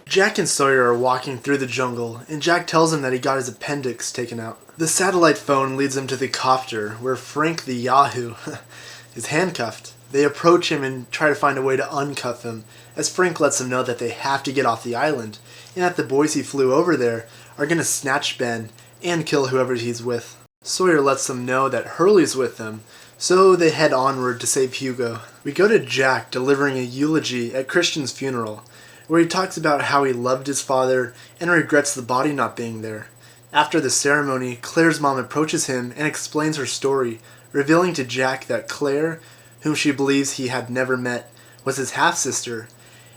Jack and Sawyer are walking through the jungle, and Jack tells him that he got his appendix taken out. The satellite phone leads him to the copter, where Frank the Yahoo is handcuffed. They approach him and try to find a way to uncuff him, as Frank lets them know that they have to get off the island, and that the boys he flew over there are going to snatch Ben and kill whoever he's with. Sawyer lets them know that Hurley's with them, so they head onward to save Hugo. We go to Jack delivering a eulogy at Christian's funeral, where he talks about how he loved his father and regrets the body not being there. After the ceremony, Claire's mom approaches him and explains her story, revealing to Jack that Claire, whom she believes he had never met, was his half-sister,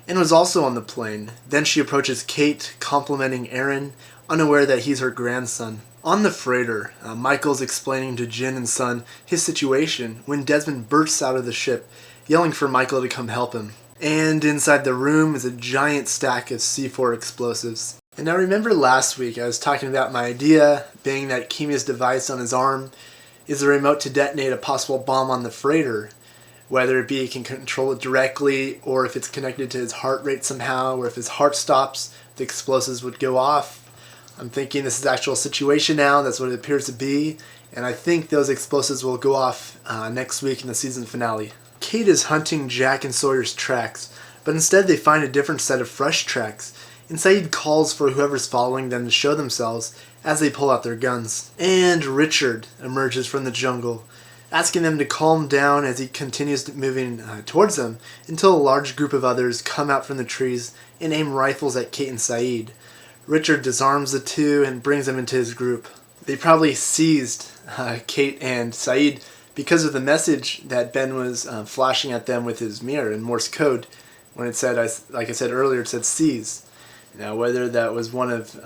and was also on the plane. Then she approaches Kate, complimenting Aaron, unaware that he's her grandson. On the freighter, Michael's explaining to Jin and Sun his situation when Desmond bursts out of the ship, yelling for Michael to come help him. And inside the room is a giant stack of C4 explosives. And now remember last week I was talking about my idea, being that Kimi's device on his arm is the remote to detonate a possible bomb on the freighter, whether it be he can control it directly, or if it's connected to his heart rate somehow, or if his heart stops, the explosives would go off. I'm thinking this is the actual situation now, that's what it appears to be, and I think those explosives will go off next week in the season finale. Kate is hunting Jack and Sawyer's tracks, but instead they find a different set of fresh tracks, and Saeed calls for whoever's following them to show themselves as they pull out their guns. And Richard emerges from the jungle, asking them to calm down as he continues moving towards them until a large group of others come out from the trees and aim rifles at Kate and Saeed. Richard disarms the two and brings them into his group. They probably seized Kate and Saeed because of the message that Ben was flashing at them with his mirror in Morse code when it said, like I said earlier, it said seize. Now, whether that was one of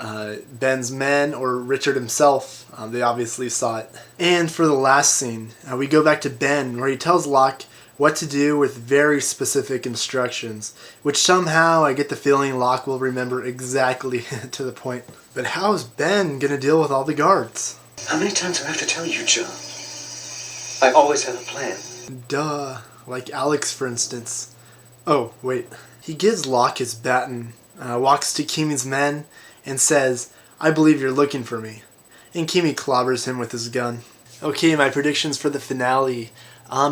Ben's men or Richard himself, they obviously saw it. And for the last scene, we go back to Ben, where he tells Locke what to do with very specific instructions, which somehow I get the feeling Locke will remember exactly to the point. But how is Ben going to deal with all the guards? How many times do I have to tell you, Joe? I always have a plan. Duh. Like Alex, for instance. Oh, wait. He gives Locke his baton, walks to Kimi's men, and says, "I believe you're looking for me." And Kimi clobbers him with his gun. Okay, my predictions for the finale.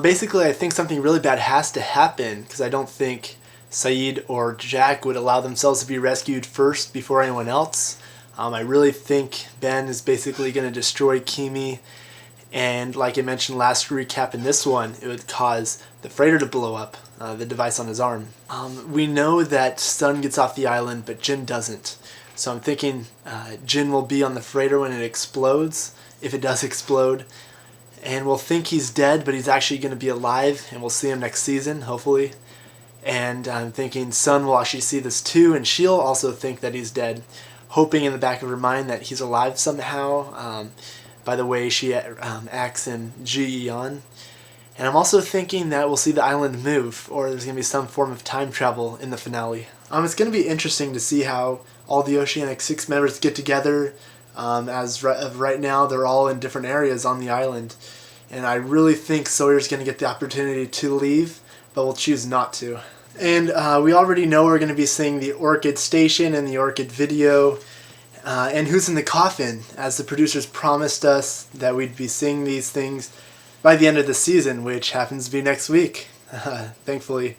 Basically, I think something really bad has to happen, because I don't think Saeed or Jack would allow themselves to be rescued first before anyone else. I really think Ben is basically going to destroy Kimi, and like I mentioned last recap in this one, it would cause the freighter to blow up, the device on his arm. We know that Sun gets off the island, but Jin doesn't. So I'm thinking Jin will be on the freighter when it explodes, if it does explode. And we'll think he's dead, but he's actually going to be alive, and we'll see him next season, hopefully. And I'm thinking Sun will actually see this too, and she'll also think that he's dead, hoping in the back of her mind that he's alive somehow, by the way she acts in Ji-Eon. And I'm also thinking that we'll see the island move, or there's going to be some form of time travel in the finale. It's going to be interesting to see how all the Oceanic 6 members get together. As of right now, they're all in different areas on the island. And I really think Sawyer's going to get the opportunity to leave, but will choose not to. And we already know we're going to be seeing the Orchid Station and the Orchid video. And who's in the coffin, as the producers promised us that we'd be seeing these things by the end of the season, which happens to be next week, thankfully.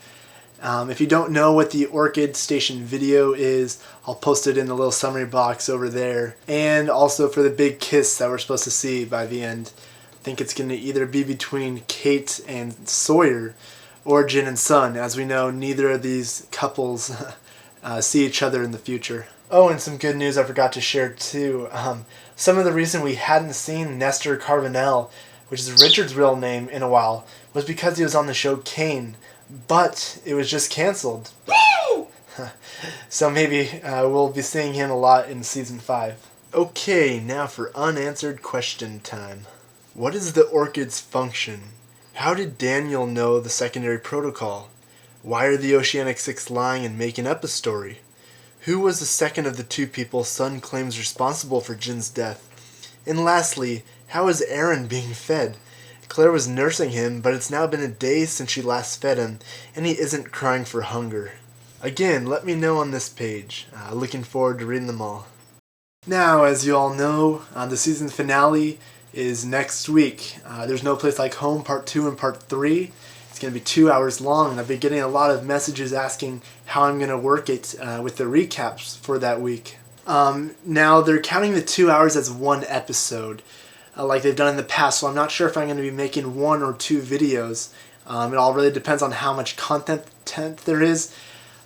If you don't know what the Orchid Station video is, I'll post it in the little summary box over there. And also for the big kiss that we're supposed to see by the end. I think it's going to either be between Kate and Sawyer or Jin and Sun. As we know, neither of these couples see each other in the future. Oh, and some good news I forgot to share too. Some of the reason we hadn't seen Nestor Carbonell, which is Richard's real name, in a while, was because he was on the show Kane. But it was just canceled. So maybe we'll be seeing him a lot in Season 5. Okay, now for unanswered question time. What is the Orchid's function? How did Daniel know the secondary protocol? Why are the Oceanic 6 lying and making up a story? Who was the second of the two people Sun claims responsible for Jin's death? And lastly, how is Aaron being fed? Claire was nursing him, but it's now been a day since she last fed him, and he isn't crying for hunger. Again, let me know on this page. Looking forward to reading them all. Now, as you all know, the season finale is next week. There's No Place Like Home Part 2 and Part 3. It's going to be 2 hours long, and I've been getting a lot of messages asking how I'm going to work it with the recaps for that week. Now, they're counting the 2 hours as one episode, like they've done in the past, so I'm not sure if I'm going to be making 1 or 2 videos. It all really depends on how much content there is.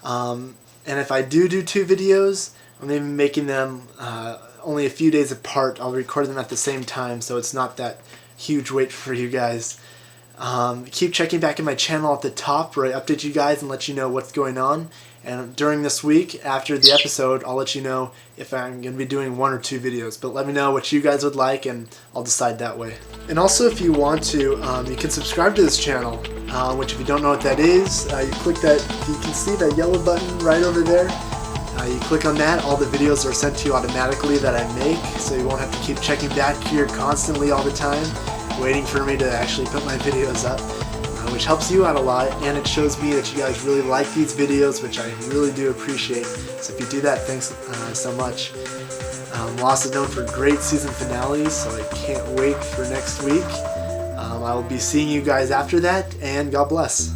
And if I do 2 videos, I'm going to be making them only a few days apart. I'll record them at the same time, so it's not that huge wait for you guys. Keep checking back in my channel at the top where I update you guys and let you know what's going on. And during this week, after the episode, I'll let you know if I'm going to be doing 1 or 2 videos. But let me know what you guys would like, and I'll decide that way. And also, if you want to, you can subscribe to this channel, which if you don't know what that is, you click that, you can see that yellow button right over there. You click on that, all the videos are sent to you automatically that I make, so you won't have to keep checking back here constantly all the time, waiting for me to actually put my videos up. Which helps you out a lot, and it shows me that you guys really like these videos, which I really do appreciate. So if you do that, thanks so much. Lost is known for great season finales, so I can't wait for next week. I will be seeing you guys after that, and God bless.